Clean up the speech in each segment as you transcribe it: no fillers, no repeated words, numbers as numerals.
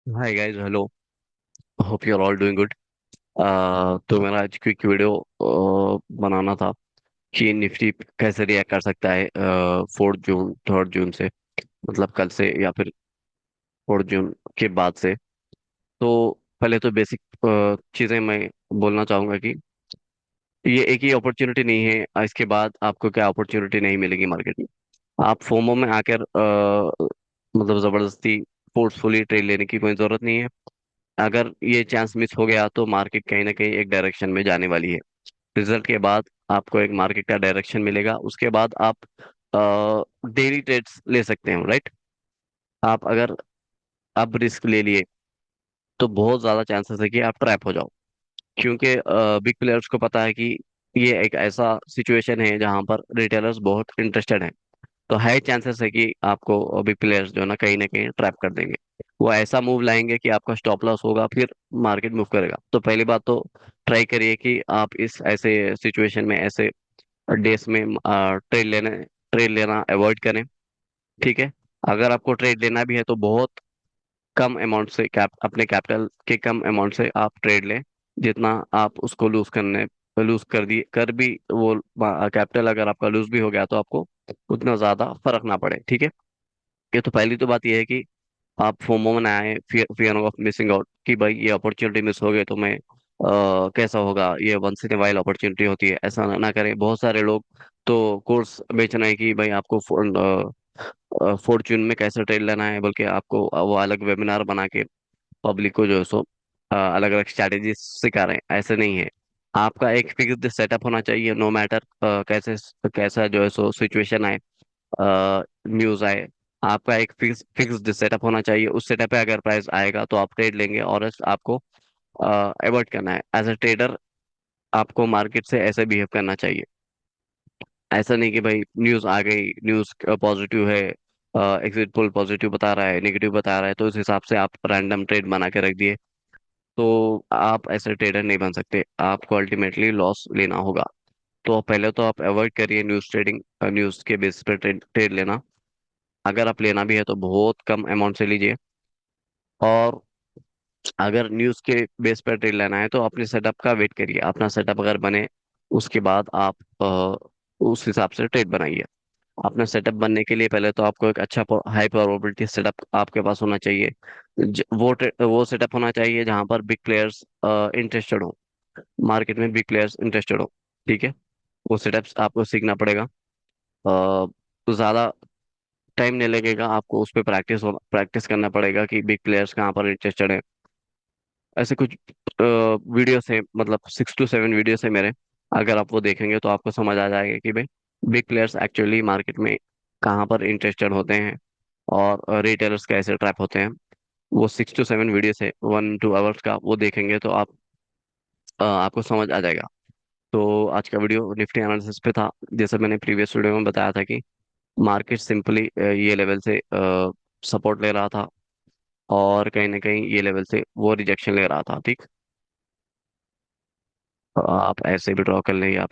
Hi guys, hello. Hope you are all doing good. तो मेरा आज क्विक वीडियो बनाना था कि निफ्टी कैसे रिएक्ट कर सकता है 4 जून 3 जून से, मतलब कल से या फिर 4 जून के बाद से। तो पहले तो बेसिक चीज़ें मैं बोलना चाहूँगा कि ये एक ही अपॉर्चुनिटी नहीं है। इसके बाद आपको क्या अपॉर्चुनिटी नहीं मिलेगी मार्केट में। आप फोमो में आकर मतलब ज़बरदस्ती फोर्सफुली ट्रेड लेने की कोई ज़रूरत नहीं है। अगर ये चांस मिस हो गया तो मार्केट कहीं ना कहीं एक डायरेक्शन में जाने वाली है। रिजल्ट के बाद आपको एक मार्केट का डायरेक्शन मिलेगा, उसके बाद आप डेली ट्रेड्स ले सकते हैं, राइट। आप अगर अब रिस्क ले लिए तो बहुत ज्यादा चांसेस है कि आप ट्रैप हो जाओ, क्योंकि बिग प्लेयर्स को पता है कि ये एक ऐसा सिचुएशन है जहां पर रिटेलर्स बहुत इंटरेस्टेड हैं। तो हाई चांसेस है कि आपको बिग प्लेयर्स जो है ना कहीं ट्रैप कर देंगे। वो ऐसा मूव लाएंगे कि आपका स्टॉप लॉस होगा, फिर मार्केट मूव करेगा। तो पहली बात तो ट्राई करिए कि आप इस ऐसे सिचुएशन में, ऐसे डेज में ट्रेड लेना अवॉइड करें। ठीक है। अगर आपको ट्रेड लेना भी है तो बहुत कम अमाउंट से, अपने कैपिटल के कम अमाउंट से आप ट्रेड लें। जितना आप उसको लूज कर भी वो कैपिटल अगर आपका लूज भी हो गया तो आपको उतना ज्यादा फर्क ना पड़े। ठीक है। ये तो पहली तो बात यह है कि आप फोमो में ना आए, फियर ऑफ मिसिंग आउट, कि भाई ये अपॉर्चुनिटी मिस हो गई तो मैं कैसा होगा, ये once in a while opportunity होती है, ऐसा ना करें। बहुत सारे लोग तो कोर्स बेच रहे हैं कि भाई आपको फॉर्च्यून में कैसे ट्रेड लेना है, बल्कि आपको वो अलग वेबिनार बना के पब्लिक को जो है सो अलग अलग स्ट्रैटेजी सिखा रहे हैं। ऐसे नहीं है। आपका एक फिक्स्ड सेटअप होना चाहिए, नो मैटर कैसे कैसा जो है सो सिचुएशन आए, न्यूज आए। आपका एक फिक्स्ड सेटअप होना चाहिए। उस सेटअप पे अगर प्राइस आएगा तो आप ट्रेड लेंगे, और आपको अवॉइड करना है एज अ ट्रेडर। आपको मार्केट से ऐसे बिहेव करना चाहिए। ऐसा नहीं कि भाई न्यूज आ गई, न्यूज पॉजिटिव है, एग्जिट पोल पॉजिटिव बता रहा है, नेगेटिव बता रहा है, तो उस हिसाब से आप रैंडम ट्रेड बना के रख दिए। तो आप ऐसे ट्रेडर नहीं बन सकते, आपको अल्टीमेटली लॉस लेना होगा। तो पहले तो आप अवॉइड करिए न्यूज ट्रेडिंग, न्यूज के बेस पर ट्रेड ट्रेड लेना। अगर आप लेना भी है तो बहुत कम अमाउंट से लीजिए। और अगर न्यूज के बेस पर ट्रेड लेना है तो अपने सेटअप का वेट करिए, अपना सेटअप अगर बने उसके बाद आप उस हिसाब से ट्रेड बनाइए। अपना सेटअप बनने के लिए पहले तो आपको एक अच्छा हाई प्रोबेबिलिटी सेटअप आपके पास होना चाहिए। वो सेटअप होना चाहिए जहां पर बिग प्लेयर्स इंटरेस्टेड हो, मार्केट में बिग प्लेयर्स इंटरेस्टेड हो। ठीक है। वो सेटअप्स आपको सीखना पड़ेगा। तो ज़्यादा टाइम नहीं लगेगा, आपको उस पर प्रैक्टिस करना पड़ेगा कि बिग प्लेयर्स कहाँ पर इंटरेस्टेड है। ऐसे कुछ वीडियोस है, मतलब 6 to 7 वीडियोस है मेरे। अगर आप वो देखेंगे तो आपको समझ आ जाएगा कि भाई बिग प्लेयर्स एक्चुअली मार्केट में कहाँ पर इंटरेस्टेड होते हैं, और रिटेलर्स कैसे ट्रैप होते हैं। वो 6 to 7 वीडियोस है, 1 2 आवर्स का, वो देखेंगे तो आपको समझ आ जाएगा। तो आज का वीडियो निफ्टी एनालिसिस पे था। जैसे मैंने प्रीवियस वीडियो में बताया था कि मार्केट सिंपली ये लेवल से सपोर्ट ले रहा था, और कहीं ना कहीं ये लेवल से वो रिजेक्शन ले रहा था। ठीक। आप ऐसे भी ड्रॉ कर लें, या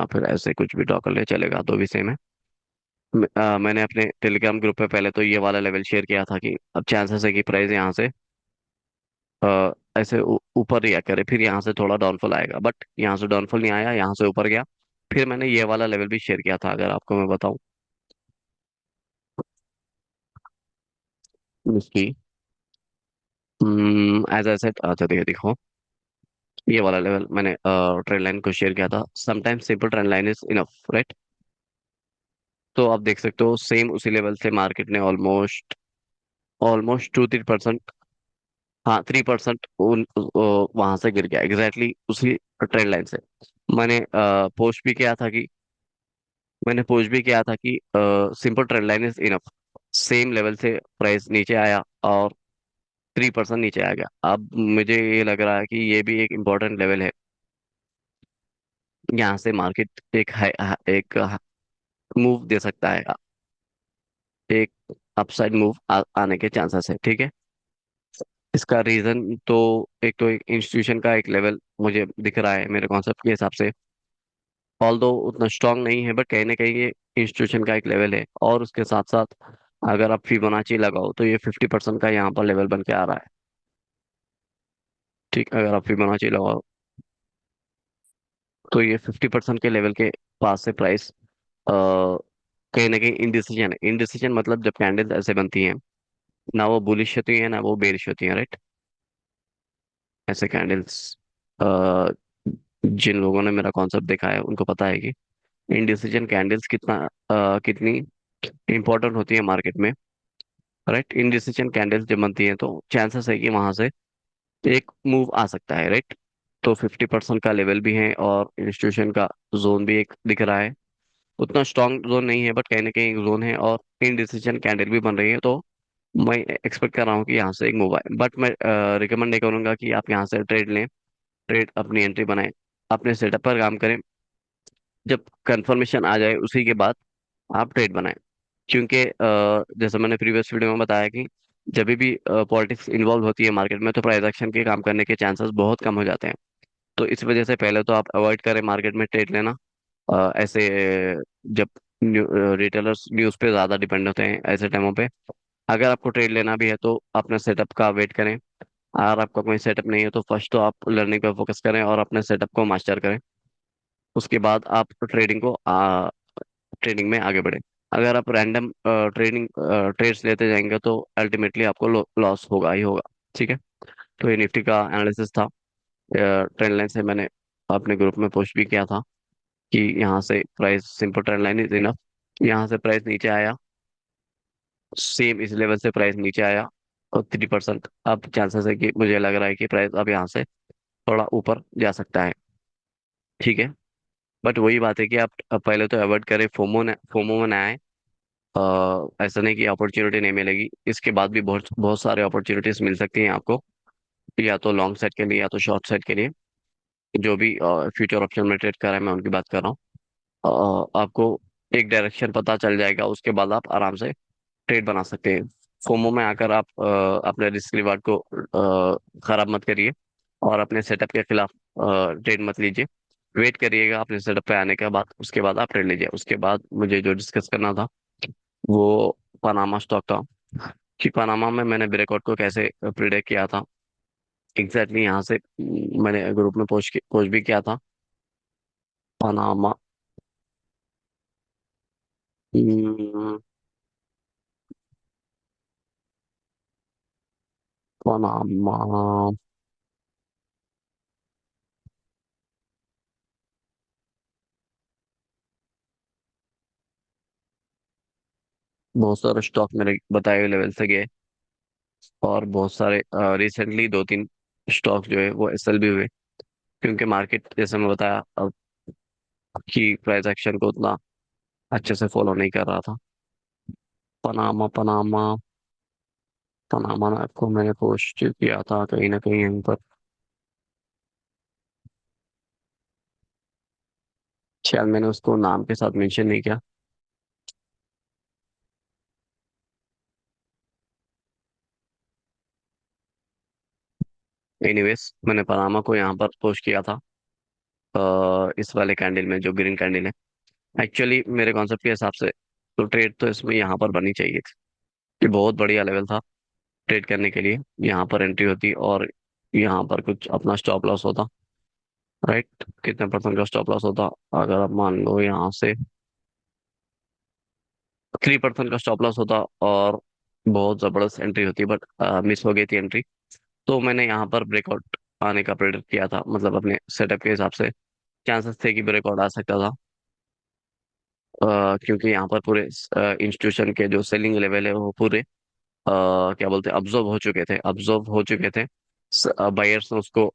फिर ऐसे कुछ भी ड्रॉ कर ले, चलेगा, दो भी सेम है। मैंने अपने टेलीग्राम ग्रुप पे पहले तो ये वाला लेवल शेयर किया था कि अब चांसेस है कि प्राइस यहाँ से ऐसे ऊपर रिएक्ट करे, फिर यहाँ से थोड़ा डाउनफॉल आएगा, बट यहाँ से डाउनफॉल नहीं आया, यहाँ से ऊपर गया। फिर मैंने ये वाला लेवल भी शेयर किया था, अगर आपको मैं बताऊं इसकी। एज आई सेड, अच्छा देखिए, देखो, ये वाला लेवल मैंने ट्रेंड लाइन को शेयर किया था। Sometimes simple trend line is enough, right. तो आप देख सकते हो सेम उसी लेवल से मार्केट ने ऑलमोस्ट ऑलमोस्ट 2-3%, हाँ 3% वहां से गिर गया एग्जैक्टली उसी ट्रेंड लाइन से। मैंने पोस्ट भी किया था कि मैंने पोस्ट भी किया था कि simple trend line is enough. Same level से प्राइस नीचे आया और 3% नीचे आ गया। अब मुझे ये लग रहा है कि ये भी एक इम्पोर्टेंट लेवल है। यहाँ से मार्केट एक मूव दे सकता है, एक अपसाइड मूव आने के चांसेस है। ठीक है। इसका रीजन तो, एक इंस्टीट्यूशन का एक लेवल मुझे दिख रहा है मेरे कॉन्सेप्ट के हिसाब से। ऑल्दो उतना स्ट्रांग नहीं है, बट कहीं ना कहीं ये इंस्टीट्यूशन का एक लेवल है। और उसके साथ साथ अगर आप फिबोनाची लगाओ तो ये 50% का यहाँ पर लेवल बन के आ रहा है। ठीक, अगर आप फिबोनाची लगाओ तो ये 50% के लेवल के पास से प्राइस कहीं ना कहीं इनडिसीजन है। इनडिसीजन मतलब जब कैंडल्स ऐसे बनती हैं, ना वो बुलिश होती है ना वो बेरिश होती है, राइट। ऐसे कैंडल्स, जिन लोगों ने मेरा कॉन्सेप्ट देखा है उनको पता है कि इनडिसीजन कैंडल्स कितनी इंपॉर्टेंट होती है मार्केट में, राइट। इनडिसीजन कैंडल्स जब बनती है तो चांसेस है कि वहां से एक मूव आ सकता है, राइट। तो 50% का लेवल भी है और इंस्टीट्यूशन का जोन भी एक दिख रहा है। उतना स्ट्रांग जोन नहीं है बट कहीं ना कहीं जोन है, और इनडिसीजन कैंडल भी बन रही है। तो मैं एक्सपेक्ट कर रहा हूँ कि यहाँ से एक मूव आए, बट मैं रिकमेंड नहीं करूंगा कि आप यहाँ से ट्रेड लें। ट्रेड अपनी एंट्री बनाएं, अपने सेटअप पर काम करें। जब कंफर्मेशन आ जाए उसी के बाद आप ट्रेड बनाएं। क्योंकि जैसे मैंने प्रीवियस वीडियो में बताया कि जब भी पॉलिटिक्स इन्वॉल्व होती है मार्केट में तो प्राइस एक्शन के काम करने के चांसेस बहुत कम हो जाते हैं। तो इस वजह से पहले तो आप अवॉइड करें मार्केट में ट्रेड लेना। ऐसे जब रिटेलर्स न्यूज़ पे ज़्यादा डिपेंड होते हैं ऐसे टाइमों पे। अगर आपको ट्रेड लेना भी है तो अपने सेटअप का वेट करें। अगर आपका कोई सेटअप नहीं है तो फर्स्ट तो आप लर्निंग पर फोकस करें और अपने सेटअप को मास्टर करें। उसके बाद आप ट्रेडिंग में आगे बढ़े। अगर आप रैंडम ट्रेड्स लेते जाएंगे तो अल्टीमेटली आपको लॉस होगा ही होगा। ठीक है। तो ये निफ्टी का एनालिसिस था। ट्रेंड लाइन से मैंने अपने ग्रुप में पोस्ट भी किया था कि यहाँ से price, simple trend line is enough. यहाँ से प्राइस नीचे आया, सेम इस लेवल से प्राइस नीचे आया और 3% अब चांसेस है कि मुझे लग रहा है कि प्राइस अब यहाँ से थोड़ा ऊपर जा सकता है। ठीक है। बट वही बात है कि आप अब पहले तो अवॉइड करें, फोमो में ना आए। ऐसा नहीं कि अपॉर्चुनिटी नहीं मिलेगी, इसके बाद भी बहुत बहुत सारे अपॉर्चुनिटीज मिल सकती हैं आपको, या तो लॉन्ग सेट के लिए या तो शॉर्ट सेट के लिए। जो भी फ्यूचर ऑप्शन में ट्रेड कर रहा है मैं उनकी बात कर रहा हूँ। आपको एक डायरेक्शन पता चल जाएगा, उसके बाद आप आराम से ट्रेड बना सकते हैं। फोमो में आकर आप अपने रिस्क रिवार्ड को खराब मत करिए और अपने सेटअप के खिलाफ ट्रेड मत लीजिए। वेट करिएगा अपने सेटअप पे आने के बाद, उसके बाद आप ट्रेड लीजिए। उसके बाद मुझे जो डिस्कस करना था वो पनामा स्टॉक था, कि पनामा में मैंने ब्रेकआउट को कैसे प्रिडिक्ट किया था। एग्जैक्टली यहाँ से मैंने ग्रुप में पोस्ट भी किया था। पनामा, हम्म, पनामा, बहुत सारे स्टॉक मेरे बताए हुए लेवल से गए, और बहुत सारे रिसेंटली दो तीन स्टॉक जो है वो एसएल भी हुए। क्योंकि मार्केट जैसे मैं बताया कि प्राइस एक्शन को उतना अच्छे से फॉलो नहीं कर रहा था। पनामा, पनामा, पनामा को मैंने पोस्ट किया था कहीं ना कहीं यहीं पर। शायद मैंने उसको नाम के साथ मेंशन नहीं किया। एनीवेज, मैंने पनामा को यहाँ पर पोस्ट किया था इस वाले कैंडल में जो ग्रीन कैंडल है। एक्चुअली मेरे कॉन्सेप्ट के हिसाब से तो ट्रेड तो इसमें यहाँ पर बनी चाहिए थी। ये बहुत बढ़िया लेवल था ट्रेड करने के लिए। यहाँ पर एंट्री होती और यहाँ पर कुछ अपना स्टॉप लॉस होता, राइट। कितने परसेंट का स्टॉप लॉस होता? अगर आप मान लो यहाँ से 3% का स्टॉप लॉस होता, और बहुत जबरदस्त एंट्री होती, बट मिस हो गई थी एंट्री। तो मैंने यहाँ पर ब्रेकआउट आने का प्रेडिक्ट किया था, मतलब अपने सेटअप के हिसाब से चांसेस थे कि ब्रेकआउट आ सकता था। क्योंकि यहाँ पर पूरे इंस्टीट्यूशन के जो सेलिंग लेवल है वो पूरे क्या बोलते हैं, अब्जॉर्व हो चुके थे। बायर्स ने उसको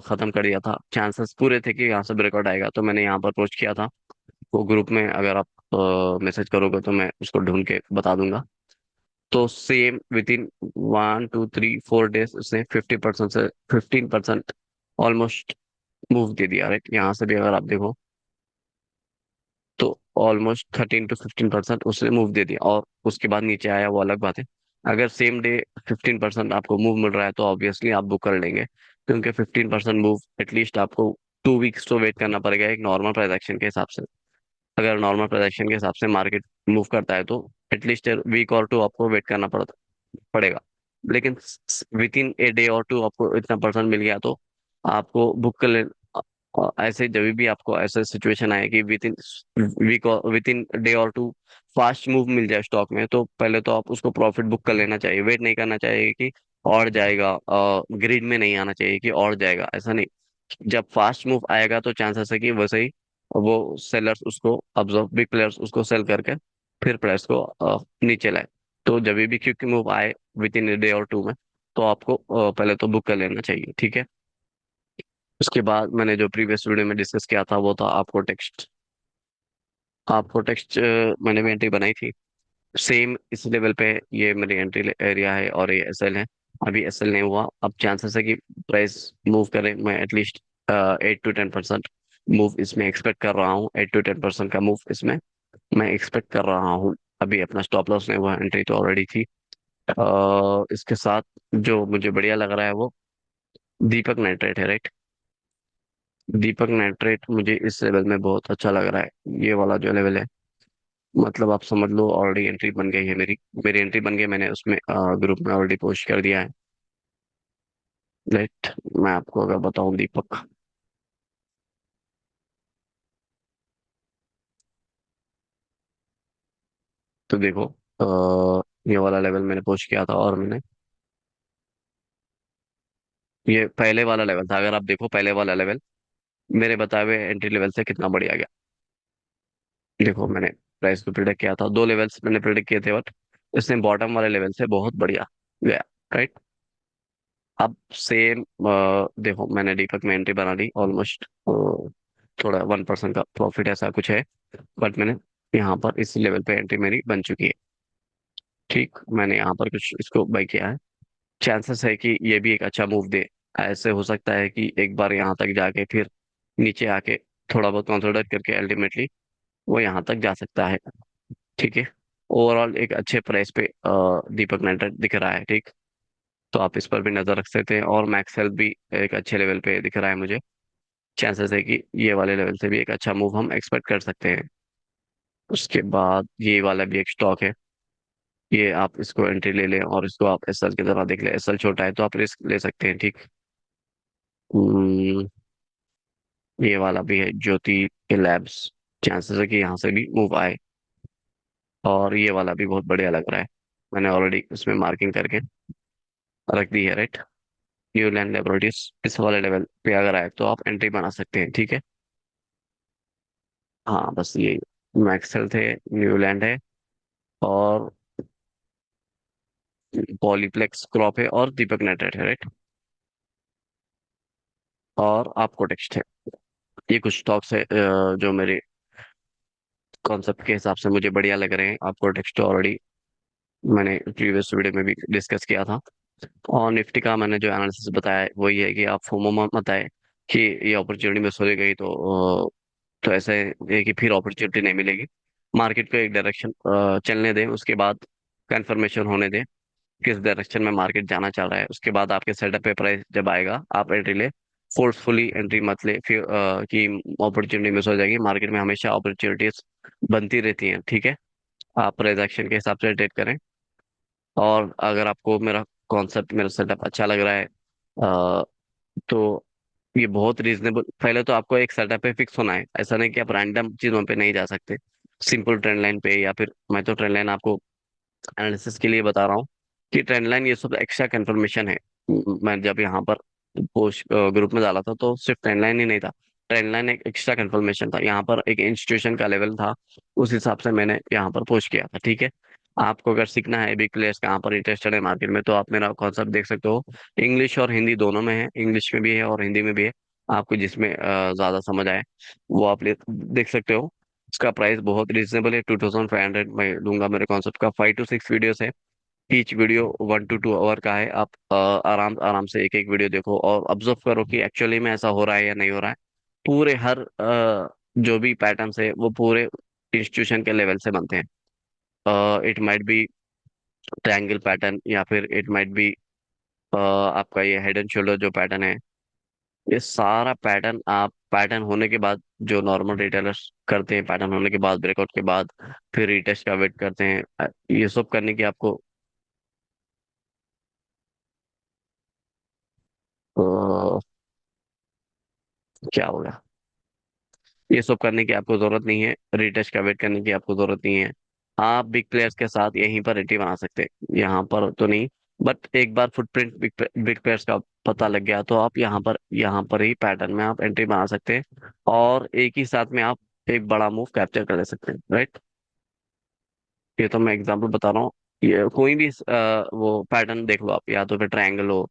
खत्म कर दिया था। चांसेस पूरे थे कि यहाँ से ब्रेकआउट आएगा, तो मैंने यहाँ पर पोस्ट किया था। वो ग्रुप में अगर आप मैसेज करोगे तो मैं उसको ढूंढ के बता दूंगा। तो सेम विद इन 1 2 3 4 डेज उसने 50% से 15% ऑलमोस्ट मूव दे दिया, राइट। यहाँ से भी अगर आप देखो तो ऑलमोस्ट 13 to 15% उसने मूव दे दिया, और उसके बाद नीचे आया वो अलग बात है। अगर सेम डे 15% आपको मूव मिल रहा है तो ऑब्वियसली आप बुक कर लेंगे, क्योंकि 15% मूव एटलीस्ट आपको 2 वीक्स तो वेट करना पड़ेगा एक नॉर्मल प्राइस एक्शन के हिसाब से। अगर नॉर्मल प्राइस एक्शन के हिसाब से मार्केट मूव करता है तो एटलीस्ट वीक और टू आपको वेट करना पड़ेगा। लेकिन विद इन ए डे और टू आपको इतना परसेंट मिल गया तो आपको बुक कर ले। ऐसे जब भी आपको ऐसा सिचुएशन आए कि विद इन वीक और विद इन डे और टू फास्ट मूव मिल जाए स्टॉक में, तो पहले तो आप उसको प्रॉफिट बुक कर लेना चाहिए। वेट नहीं करना चाहिए कि और जाएगा, ग्रिड में नहीं आना चाहिए कि और जाएगा, ऐसा नहीं। जब फास्ट मूव आएगा तो चांसेस है कि वैसे ही वो सेलर्स उसको ऑब्जर्व, बिग प्लेयर्स उसको सेल करके फिर प्राइस को नीचे लाए। तो जब भी क्विक मूव आए विद इन डे और टू में, तो आपको पहले तो बुक कर लेना चाहिए, ठीक है। उसके बाद मैंने जो प्रीवियस वीडियो में डिस्कस किया था वो था आपको टेक्स्ट मैंने भी एंट्री बनाई थी। सेम इस लेवल पे ये मेरी एंट्री एरिया है और ये एसएल है। अभी एसएल नहीं हुआ, अब चांसेस है कि प्राइस मूव करे। मैं एटलीस्ट 8 to 10% मूव इसमें एक्सपेक्ट कर रहा हूँ। 8 to 10% का मूव इसमें मैं एक्सपेक्ट कर रहा हूँ। अभी अपना स्टॉप लॉस नहीं हुआ, एंट्री तो ऑलरेडी थी। इसके साथ जो मुझे बढ़िया लग रहा है वो दीपक नाइट्रेट है, राइट। दीपक नाइट्रेट मुझे इस लेवल में बहुत अच्छा लग रहा है। ये वाला जो लेवल है, मतलब आप समझ लो ऑलरेडी एंट्री बन गई है मेरी। मेरी एंट्री बन गई, मैंने उसमें ग्रुप में ऑलरेडी पोस्ट कर दिया है। लेट मैं आपको अगर बताऊं दीपक, तो देखो ये वाला लेवल मैंने पोस्ट किया था और मैंने, ये पहले वाला लेवल था। अगर आप देखो पहले वाला लेवल मेरे बताए हुए एंट्री लेवल से कितना बढ़िया गया। देखो मैंने प्राइस को प्रिडिक्ट किया था, दो लेवल्स मैंने प्रिडिक्ट किए थे, बट इसने बॉटम वाले लेवल से बहुत बढ़िया गया, राइट। अब सेम देखो मैंने दीपक में एंट्री बना ली ऑलमोस्ट, थोड़ा 1% का प्रॉफिट ऐसा कुछ है, बट मैंने यहाँ पर इस लेवल पे एंट्री मेरी बन चुकी है। ठीक, मैंने यहाँ पर कुछ इसको बाई किया है। चांसेस है कि ये भी एक अच्छा मूव दे। ऐसे हो सकता है कि एक बार यहाँ तक जाके फिर नीचे आके थोड़ा बहुत कंसोलिडेट करके अल्टीमेटली वो यहाँ तक जा सकता है, ठीक है। ओवरऑल एक अच्छे प्राइस पे दीपक नाइट्रेट दिख रहा है, ठीक। तो आप इस पर भी नजर रख सकते हैं। और मैक्स हेल्थ भी एक अच्छे लेवल पे दिख रहा है मुझे। चांसेस है कि ये वाले लेवल से भी एक अच्छा मूव हम एक्सपेक्ट कर सकते हैं। उसके बाद ये वाला भी एक स्टॉक है, ये आप इसको एंट्री ले लें और इसको आप एसएल की तरह देख लें। एसएल छोटा है तो आप रिस्क ले सकते हैं, ठीक। हम्म, ये वाला भी है ज्योति के लैब्स, चांसेस है कि यहाँ से भी मूव आए। और ये वाला भी बहुत बढ़िया लग रहा है, मैंने ऑलरेडी उसमें मार्किंग करके रख दी है, राइट। न्यूलैंड लेबोरेटरीज इस वाले लेवल पे अगर आए तो आप एंट्री बना सकते हैं, ठीक है। हाँ बस ये मैक्सेल थे, न्यूलैंड है, और पॉलीप्लेक्स क्रॉप है, और दीपक नाइट्रेट है, राइट। और आपको टेक्स्ट है। ये कुछ स्टॉक्स है जो मेरे कॉन्सेप्ट के हिसाब से मुझे बढ़िया लग रहे हैं। आपको टेक्स्ट ऑलरेडी मैंने प्रीवियस वीडियो में भी डिस्कस किया था। और निफ्टी का मैंने जो एनालिसिस बताया है वही है कि आप फोमो मत आए कि ये अपॉर्चुनिटी मिस हो गई तो ऐसे है कि फिर अपॉर्चुनिटी नहीं मिलेगी। मार्केट को एक डायरेक्शन चलने दें, उसके बाद कंफर्मेशन होने दें किस डायरेक्शन में मार्केट जाना चाह रहा है। उसके बाद आपके सेटअप पे प्राइस जब आएगा आप एंट्री ले। फोर्सफुली एंट्री मत ले फिर कि अपॉर्चुनिटी मिस हो जाएगी। मार्केट में हमेशा अपॉर्चुनिटीज बनती रहती हैं, ठीक है। आप प्राइस एक्शन के हिसाब से ट्रेड करें। और अगर आपको मेरा कॉन्सेप्ट, मेरा सेटअप अच्छा लग रहा है तो ये बहुत रीजनेबल। पहले तो आपको एक सेटअप पे फिक्स होना है, ऐसा नहीं कि आप रैंडम चीजों पे नहीं जा सकते। सिंपल ट्रेंड लाइन पे, या फिर मैं तो ट्रेंड लाइन आपको एनालिसिस के लिए बता रहा हूँ कि ट्रेंड लाइन ये सब एक्स्ट्रा कंफर्मेशन है। मैं जब यहाँ पर पोस्ट ग्रुप में डाला था तो सिर्फ ट्रेंड लाइन ही नहीं था, ट्रेंड लाइन एक एक्स्ट्रा कंफर्मेशन था। यहाँ पर एक इंस्टीट्यूशन का लेवल था, उस हिसाब से मैंने यहाँ पर पोस्ट किया था, ठीक है। आपको अगर सीखना है बिग प्लेयर्स कहाँ पर इंटरेस्टेड है मार्केट में, तो आप मेरा कॉन्सेप्ट देख सकते हो। इंग्लिश और हिंदी दोनों में है, इंग्लिश में भी है और हिंदी में भी है। आपको जिसमें ज्यादा समझ आए वो आप देख सकते हो। उसका प्राइस बहुत रिजनेबल है, 2500 मैं लूंगा। मेरे कॉन्सेप्ट का 5 to 6 वीडियोस है। ईच वीडियो 1 to 2 आवर का है। आप आराम आराम से एक एक वीडियो देखो और ऑब्जर्व करो कि एक्चुअली में ऐसा हो रहा है या नहीं हो रहा है। पूरे हर जो भी पैटर्न्स है वो पूरे इंस्टीट्यूशन के लेवल से बनते हैं। It might be triangle pattern, या फिर इट माइट बी आपका ये हेड एंड शोल्डर जो पैटर्न है, ये सारा पैटर्न, आप पैटर्न होने के बाद जो नॉर्मल रिटेलर्स करते हैं, पैटर्न होने के बाद ब्रेकआउट के बाद फिर रीटेस्ट का वेट करते हैं, ये सब करने की आपको अ, क्या होगा, ये सब करने की आपको जरूरत नहीं है, रीटेस्ट का वेट करने की आपको जरूरत नहीं है। आप बिग प्लेयर्स के साथ यहीं पर एंट्री बना सकते हैं, यहाँ पर तो नहीं। बट एक बार फुटप्रिंट बिग प्लेयर्स का पता लग गया तो आप यहाँ पर ही पैटर्न में आप एंट्री बना सकते हैं, और एक ही साथ में आप एक बड़ा मूव कैप्चर कर ले सकते हैं, राइट। ये तो मैं एग्जांपल बता रहा हूँ। ये कोई भी वो पैटर्न देख लो आप, या तो फिर ट्रायंगल हो,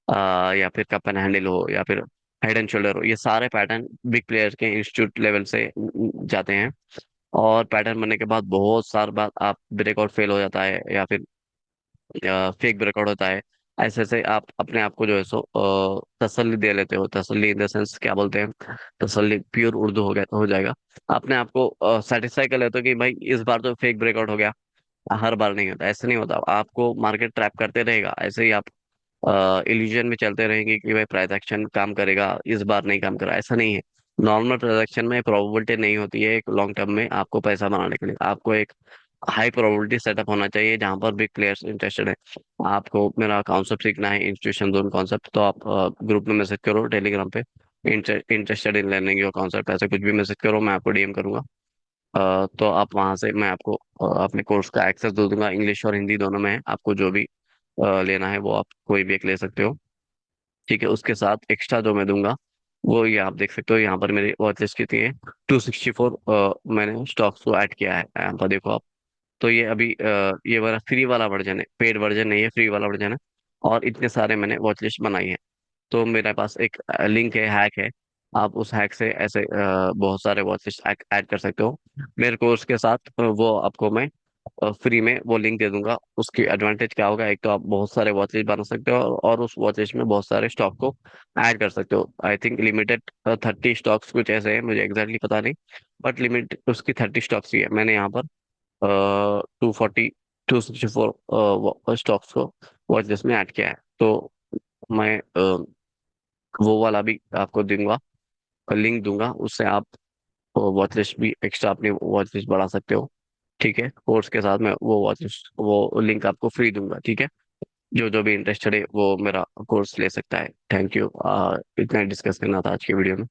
या फिर कप एंड हैंडल हो, या फिर हेड एंड शोल्डर हो, ये सारे पैटर्न बिग प्लेयर के इंस्टीट्यूट लेवल से जाते हैं। और पैटर्न बनने के बाद बहुत सार बार आप ब्रेकआउट फेल हो जाता है, या फिर फेक ब्रेकआउट होता है। ऐसे ऐसे आप अपने आप को जो है सो तसल्ली दे लेते हो, तसल्ली इन द सेंस क्या बोलते हैं, तसल्ली प्योर उर्दू हो गया हो जाएगा। अपने आप को सेटिस्फाई कर लेते हो कि भाई इस बार तो फेक ब्रेकआउट हो गया। हर बार नहीं होता, ऐसे नहीं होता, आपको मार्केट ट्रैप करते रहेगा, ऐसे ही आप इल्यूजन में चलते रहेंगे कि भाई प्राइस एक्शन काम करेगा, इस बार नहीं काम करा, ऐसा नहीं है। नॉर्मल ट्रांजैक्शन में प्रोबेबिलिटी नहीं होती है एक लॉन्ग टर्म में आपको पैसा बनाने के लिए, आपको एक हाई प्रोबेबिलिटी सेटअप होना चाहिए जहां पर बिग प्लेयर्स इंटरेस्टेड है। आपको मेरा कॉन्सेप्ट सीखना है, इंस्टीट्यूशन जोन कॉन्सेप्ट, तो आप ग्रुप में मैसेज करो टेलीग्राम पे, interested in learning your concept, ऐसे कुछ भी मैसेज करो, मैं आपको डीएम करूंगा। तो आप वहां से मैं आपको अपने कोर्स का एक्सेस दे दूंगा, इंग्लिश और हिंदी दोनों में है, आपको जो भी लेना है वो आप कोई भी एक ले सकते हो। ठीक है, उसके साथ एक्स्ट्रा जो मैं दूंगा वो ये आप देख सकते हो, यहाँ पर मेरी वॉच लिस्ट कितनी है, 264 मैंने स्टॉक्स को ऐड किया है, यहाँ पर देखो आप। तो ये अभी ये वाला फ्री वाला वर्जन है, पेड वर्जन नहीं है, फ्री वाला वर्जन है। और इतने सारे मैंने वॉच लिस्ट बनाई है। तो मेरे पास एक लिंक है, हैक है, आप उस हैक से ऐसे बहुत सारे वॉच लिस्ट ऐड कर सकते हो मेरे कोर्स के साथ। वो आपको मैं फ्री में वो लिंक दे दूंगा। उसकी एडवांटेज क्या होगा, एक तो आप बहुत सारे वॉच लिस्ट बना सकते हो, और उस वॉच लिस्ट में बहुत सारे स्टॉक को ऐड कर सकते हो। आई थिंक लिमिटेड 30 स्टॉक्स कुछ ऐसे हैं, मुझे एग्जैक्टली पता नहीं, बट लिमिट उसकी 30 स्टॉक्स ही है। मैंने यहाँ पर 240 264 स्टॉक्स को वॉच लिस्ट में ऐड किया है। तो मैं वो वाला भी आपको दूंगा, लिंक दूंगा, उससे आप वॉच लिस्ट भी एक्स्ट्रा अपनी वॉच लिस्ट बढ़ा सकते हो। ठीक है, कोर्स के साथ मैं वो वॉच लिस्ट वो लिंक आपको फ्री दूंगा, ठीक है। जो जो भी इंटरेस्टेड है वो मेरा कोर्स ले सकता है। थैंक यू, इतना डिस्कस करना था आज की वीडियो में।